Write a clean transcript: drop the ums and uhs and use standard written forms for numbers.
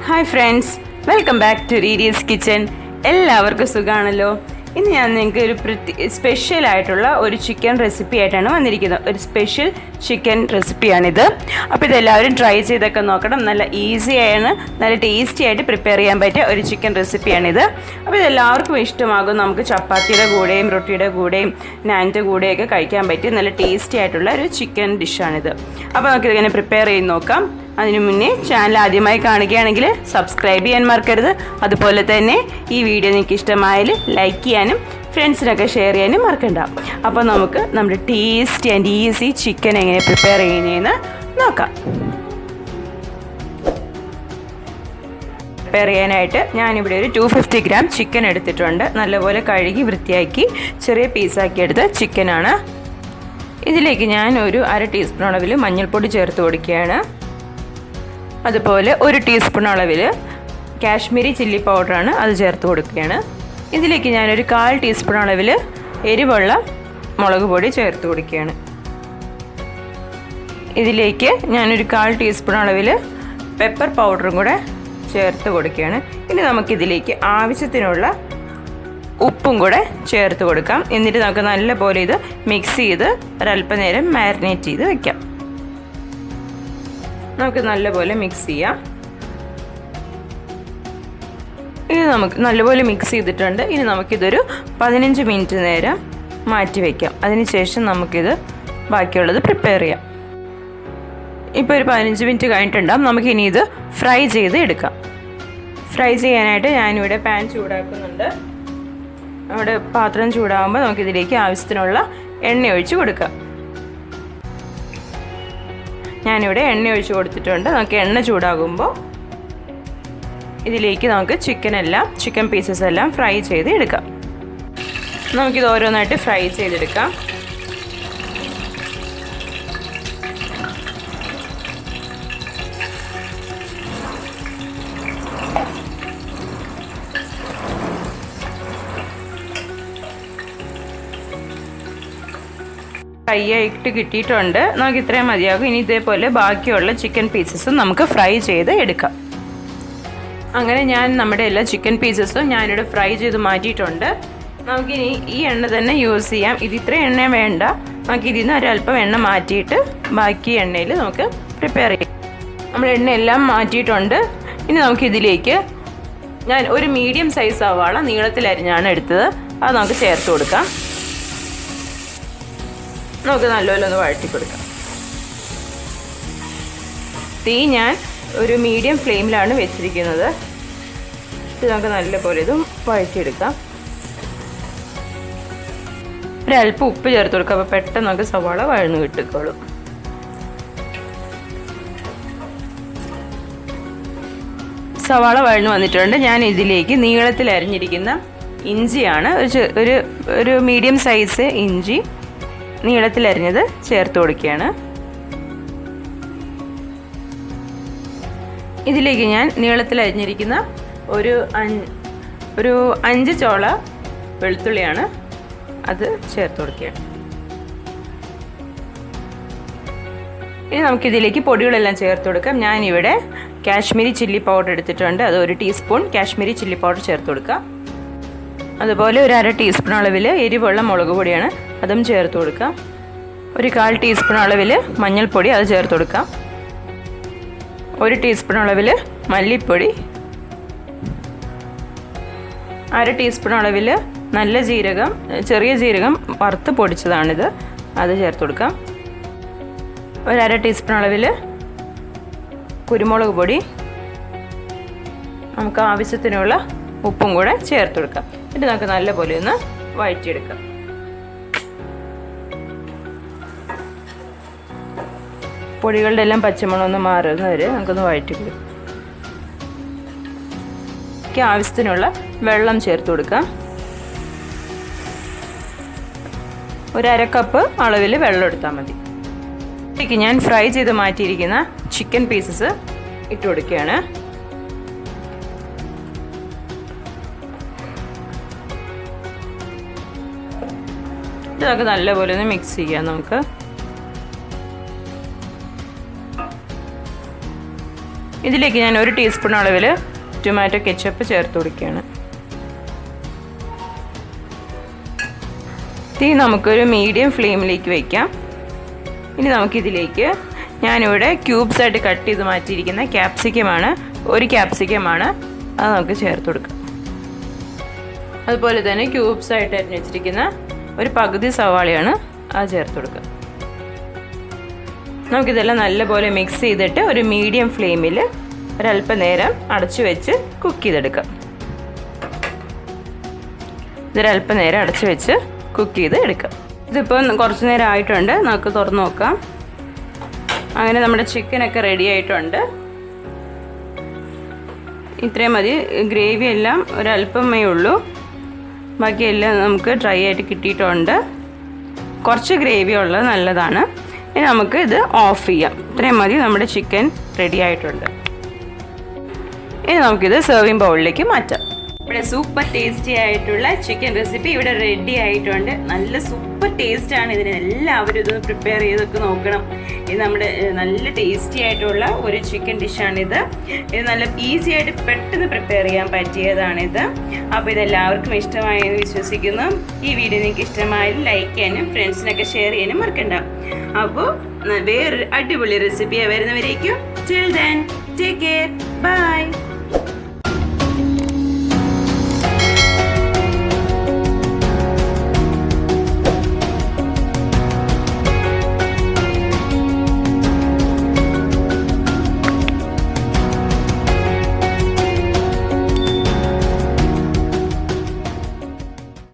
Hi friends, welcome back to റീരീസ് kitchen. എല്ലാവർക്കും സുഖമാണല്ലോ. ഇന്ന് ഞാൻ നിങ്ങൾക്ക് ഒരു സ്പെഷ്യലായിട്ടുള്ള ഒരു ചിക്കൻ റെസിപ്പി ആയിട്ടാണ് വന്നിരിക്കുന്നത്. ഒരു സ്പെഷ്യൽ ചിക്കൻ റെസിപ്പിയാണിത്. അപ്പോൾ ഇതെല്ലാവരും ട്രൈ ചെയ്തൊക്കെ നോക്കണം. നല്ല ഈസിയാണ്, നല്ല ടേസ്റ്റി ആയിട്ട് പ്രിപ്പയർ ചെയ്യാൻ പറ്റിയ ഒരു ചിക്കൻ റെസിപ്പിയാണിത്. അപ്പോൾ ഇതെല്ലാവർക്കും ഇഷ്ടമാകും. നമുക്ക് ചപ്പാത്തിയുടെ കൂടെയും റൊട്ടിയുടെ കൂടെയും നാനിൻ്റെ കൂടെയൊക്കെ കഴിക്കാൻ പറ്റിയ നല്ല ടേസ്റ്റി ആയിട്ടുള്ള ഒരു ചിക്കൻ ഡിഷാണിത്. അപ്പോൾ നമുക്കിതിങ്ങനെ പ്രിപ്പയർ ചെയ്ത് നോക്കാം. അതിനു മുന്നേ ചാനൽ ആദ്യമായി കാണുകയാണെങ്കിൽ സബ്സ്ക്രൈബ് ചെയ്യാൻ മറക്കരുത്. അതുപോലെ തന്നെ ഈ വീഡിയോ നിങ്ങൾക്ക് ഇഷ്ടമായാൽ ലൈക്ക് ചെയ്യാനും ഫ്രണ്ട്സിനൊക്കെ ഷെയർ ചെയ്യാനും മറക്കണ്ട. അപ്പോൾ നമുക്ക് നമ്മുടെ ടേസ്റ്റി ആൻഡ് ഈസി ചിക്കൻ എങ്ങനെ പ്രിപ്പയർ ചെയ്യുന്നതെന്ന് നോക്കാം. പ്രിപ്പയർ ചെയ്യാനായിട്ട് ഞാനിവിടെ ഒരു 250 ഗ്രാം ചിക്കൻ എടുത്തിട്ടുണ്ട്. നല്ലപോലെ കഴുകി വൃത്തിയാക്കി ചെറിയ പീസാക്കി എടുത്ത ചിക്കനാണ്. ഇതിലേക്ക് ഞാൻ ഒരു 1/2 ടീസ്പൂൺ അളവിൽ മഞ്ഞൾപ്പൊടി ചേർത്ത് കൊടുക്കുകയാണ്. അതുപോലെ 1 ടീസ്പൂൺ അളവിൽ കാശ്മീരി ചില്ലി പൗഡറാണ്, അത് ചേർത്ത് കൊടുക്കുകയാണ്. ഇതിലേക്ക് ഞാനൊരു 1/4 ടീസ്പൂൺ അളവിൽ എരിവുള്ള മുളക് പൊടി ചേർത്ത് കൊടുക്കുകയാണ്. ഇതിലേക്ക് ഞാനൊരു 1/4 ടീസ്പൂൺ അളവിൽ പെപ്പർ പൗഡറും കൂടെ ചേർത്ത് കൊടുക്കുകയാണ്. ഇനി നമുക്കിതിലേക്ക് ആവശ്യത്തിനുള്ള ഉപ്പും കൂടെ ചേർത്ത് കൊടുക്കാം. എന്നിട്ട് നമുക്ക് നല്ലപോലെ ഇത് മിക്സ് ചെയ്ത് ഒരല്പനേരം മാരിനേറ്റ് ചെയ്ത് വെക്കാം. നമുക്ക് നല്ലപോലെ മിക്സ് ചെയ്യാം. ഇനി നമുക്ക് നല്ലപോലെ മിക്സ് ചെയ്തിട്ടുണ്ട്. ഇനി നമുക്കിതൊരു 15 മിനിറ്റ് നേരം മാറ്റി വയ്ക്കാം. അതിനുശേഷം നമുക്കിത് ബാക്കിയുള്ളത് പ്രിപ്പയർ ചെയ്യാം. ഇപ്പോൾ ഒരു 15 മിനിറ്റ് കഴിഞ്ഞിട്ടുണ്ടാകും. നമുക്കിനി ഇത് ഫ്രൈ ചെയ്ത് എടുക്കാം. ഫ്രൈ ചെയ്യാനായിട്ട് ഞാനിവിടെ പാൻ ചൂടാക്കുന്നുണ്ട്. നമ്മുടെ പാത്രം ചൂടാകുമ്പോൾ നമുക്കിതിലേക്ക് ആവശ്യത്തിനുള്ള എണ്ണ ഒഴിച്ച് കൊടുക്കാം. ഞാനിവിടെ എണ്ണ ഒഴിച്ച് കൊടുത്തിട്ടുണ്ട്. നമുക്ക് എണ്ണ ചൂടാകുമ്പോൾ ഇതിലേക്ക് നമുക്ക് ചിക്കൻ പീസസ് എല്ലാം ഫ്രൈ ചെയ്ത് എടുക്കാം. നമുക്കിത് ഓരോന്നായിട്ട് ഫ്രൈ ചെയ്തെടുക്കാം. ഫ്രൈ ആയിട്ട് കിട്ടിയിട്ടുണ്ട്. നമുക്ക് ഇത്രയും മതിയാകും. ഇനി ഇതേപോലെ ബാക്കിയുള്ള ചിക്കൻ പീസസും നമുക്ക് ഫ്രൈ ചെയ്ത് എടുക്കാം. അങ്ങനെ നമ്മുടെ എല്ലാ ചിക്കൻ പീസസും ഞാനിവിടെ ഫ്രൈ ചെയ്ത് മാറ്റിയിട്ടുണ്ട്. നമുക്കിനി ഈ എണ്ണ തന്നെ യൂസ് ചെയ്യാം. ഇത് ഇത്ര എണ്ണ വേണ്ട. നമുക്ക് ഇതിൽ നിന്ന് ഒരല്പം എണ്ണ മാറ്റിയിട്ട് ബാക്കി എണ്ണയിൽ നമുക്ക് പ്രിപ്പയർ ചെയ്യാം. നമ്മൾ എണ്ണ എല്ലാം മാറ്റിയിട്ടുണ്ട്. ഇനി നമുക്കിതിലേക്ക് ഞാൻ ഒരു മീഡിയം സൈസ് സവാള നീളത്തിലരിഞ്ഞാണ് എടുത്തത്. അത് നമുക്ക് ചേർത്ത് കൊടുക്കാം. നമുക്ക് നല്ലപോലെ ഒന്ന് വഴറ്റി കൊടുക്കാം. തീ ഞാൻ ഒരു മീഡിയം ഫ്ലെയിമിലാണ് വെച്ചിരിക്കുന്നത്. ഇത് നമുക്ക് നല്ലപോലെ ഇതും വഴറ്റിയെടുക്കാം. ഒരല്പം ഉപ്പ് ചേർത്ത് കൊടുക്കാം. അപ്പോൾ പെട്ടെന്ന് നമുക്ക് സവാള വഴന്ന് കിട്ടിക്കോളും. സവാള വഴന്ന് വന്നിട്ടുണ്ട്. ഞാൻ ഇതിലേക്ക് നീളത്തിൽ അരിഞ്ഞിരിക്കുന്ന ഇഞ്ചിയാണ്, ഒരു മീഡിയം സൈസ് ഇഞ്ചി നീളത്തിലരിഞ്ഞത് ചേർത്ത് കൊടുക്കുകയാണ്. ഇതിലേക്ക് ഞാൻ നീളത്തിലരിഞ്ഞിരിക്കുന്ന ഒരു 5 ചോള വെളുത്തുള്ളിയാണ്, അത് ചേർത്ത് കൊടുക്കുകയാണ്. ഇനി നമുക്കിതിലേക്ക് പൊടികളെല്ലാം ചേർത്ത് കൊടുക്കാം. ഞാനിവിടെ കാശ്മീരി ചില്ലി പൗഡർ എടുത്തിട്ടുണ്ട്. അത് 1 ടീസ്പൂൺ കാശ്മീരി ചില്ലി പൗഡർ ചേർത്ത് കൊടുക്കാം. അതുപോലെ ഒരു 1/2 ടീസ്പൂൺ അളവിൽ എരിവുള്ള മുളക് പൊടിയാണ്, അതും ചേർത്ത് കൊടുക്കാം. ഒരു 1/4 ടീസ്പൂൺ അളവിൽ മഞ്ഞൾപ്പൊടി, അത് ചേർത്ത് കൊടുക്കാം. 1 ടീസ്പൂൺ അളവിൽ മല്ലിപ്പൊടി, 1/2 ടീസ്പൂൺ അളവിൽ നല്ല ജീരകം, ചെറിയ ജീരകം വറുത്ത് പൊടിച്ചതാണിത്, അത് ചേർത്ത് കൊടുക്കാം. ഒരു 1/2 ടീസ്പൂൺ അളവിൽ കുരുമുളക് പൊടി, നമുക്ക് ആവശ്യത്തിനുള്ള ഉപ്പും കൂടെ ചേർത്ത് കൊടുക്കാം. എന്നിട്ട് നമുക്ക് നല്ലപോലെ ഒന്ന് വഴറ്റിയെടുക്കാം. പൊടികളുടെ എല്ലാം പച്ചമണം ഒന്ന് മാറുന്ന വരെ നമുക്കൊന്ന് വഴറ്റിയെടുക്കാം. ആവശ്യത്തിനുള്ള വെള്ളം ചേർത്ത് കൊടുക്കാം. ഒരു 1/2 കപ്പ് അളവിൽ വെള്ളം എടുത്താൽ മതി. ഇതിലേക്ക് ഞാൻ ഫ്രൈ ചെയ്ത് മാറ്റിയിരിക്കുന്ന ചിക്കൻ പീസസ് ഇട്ട് കൊടുക്കുകയാണ്. ഇതൊക്കെ നല്ലപോലെ ഒന്ന് മിക്സ് ചെയ്യാം. നമുക്ക് ഇതിലേക്ക് ഞാൻ 1 ടീസ്പൂൺ അളവിൽ ടൊമാറ്റോ കെച്ചപ്പ് ചേർത്ത് കൊടുക്കുകയാണ്. തീ നമുക്കൊരു മീഡിയം ഫ്ലെയിമിലേക്ക് വയ്ക്കാം. ഇനി നമുക്കിതിലേക്ക് ഞാനിവിടെ ക്യൂബ്സ് ആയിട്ട് കട്ട് ചെയ്ത് മാറ്റിയിരിക്കുന്ന ക്യാപ്സിക്കമാണ്, 1 ക്യാപ്സിക്കമാണ്, അത് നമുക്ക് ചേർത്ത് കൊടുക്കാം. അതുപോലെ തന്നെ ക്യൂബ്സ് ആയിട്ട് അരിഞ്ഞ് വെച്ചിരിക്കുന്ന ഒരു പകുതി സവാളയാണ്, അത് ചേർത്ത് കൊടുക്കുക. നമുക്കിതെല്ലാം നല്ലപോലെ മിക്സ് ചെയ്തിട്ട് ഒരു മീഡിയം ഫ്ലെയിമിൽ ഒരല്പം നേരം അടച്ചു വെച്ച് കുക്ക് ചെയ്തെടുക്കാം. ഇതൊരല്പം നേരം അടച്ചു വെച്ച് കുക്ക് ചെയ്ത് എടുക്കാം. ഇതിപ്പോൾ കുറച്ച് നേരം ആയിട്ടുണ്ട്, നമുക്ക് തുറന്ന് നോക്കാം. അങ്ങനെ നമ്മുടെ ചിക്കനൊക്കെ റെഡി ആയിട്ടുണ്ട്. ഇത്രയും മതി. ഗ്രേവി എല്ലാം ഒരല്പമേ ഉള്ളൂ, ബാക്കിയെല്ലാം നമുക്ക് ഡ്രൈ ആയിട്ട് കിട്ടിയിട്ടുണ്ട്. കുറച്ച് ഗ്രേവി ഉള്ളത് നല്ലതാണ്. ഇനി നമുക്ക് ഇത് ഓഫ് ചെയ്യാം. ഇത്രയും മതി, നമ്മുടെ ചിക്കൻ റെഡി ആയിട്ടുണ്ട്. ഇനി നമുക്കിത് സെർവിങ് ബൗളിലേക്ക് മാറ്റാം. ഇവിടെ സൂപ്പർ ടേസ്റ്റി ആയിട്ടുള്ള ചിക്കൻ റെസിപ്പി ഇവിടെ റെഡി ആയിട്ടുണ്ട്. നല്ല സൂപ്പർ ടേസ്റ്റാണ്. ഇതിന് എല്ലാവരും ഇതൊന്ന് പ്രിപ്പയർ ചെയ്തൊക്കെ നോക്കണം. ഇത് നമ്മുടെ നല്ല ടേസ്റ്റി ആയിട്ടുള്ള ഒരു ചിക്കൻ ഡിഷാണിത്. ഇത് നല്ല ഈസി ആയിട്ട് പെട്ടെന്ന് പ്രിപ്പയർ ചെയ്യാൻ പറ്റിയതാണിത്. അപ്പോൾ ഇതെല്ലാവർക്കും ഇഷ്ടമായെന്ന് വിശ്വസിക്കുന്നു. ഈ വീഡിയോ നിങ്ങൾക്ക് ഇഷ്ടമായാലും ലൈക്ക് ചെയ്യാനും ഫ്രണ്ട്സിനൊക്കെ ഷെയർ ചെയ്യാനും മറക്കണ്ട. അപ്പോൾ വേറൊരു അടിപൊളി റെസിപ്പിയാണ് വരുന്നവരേക്കും. Till then, take care. Bye.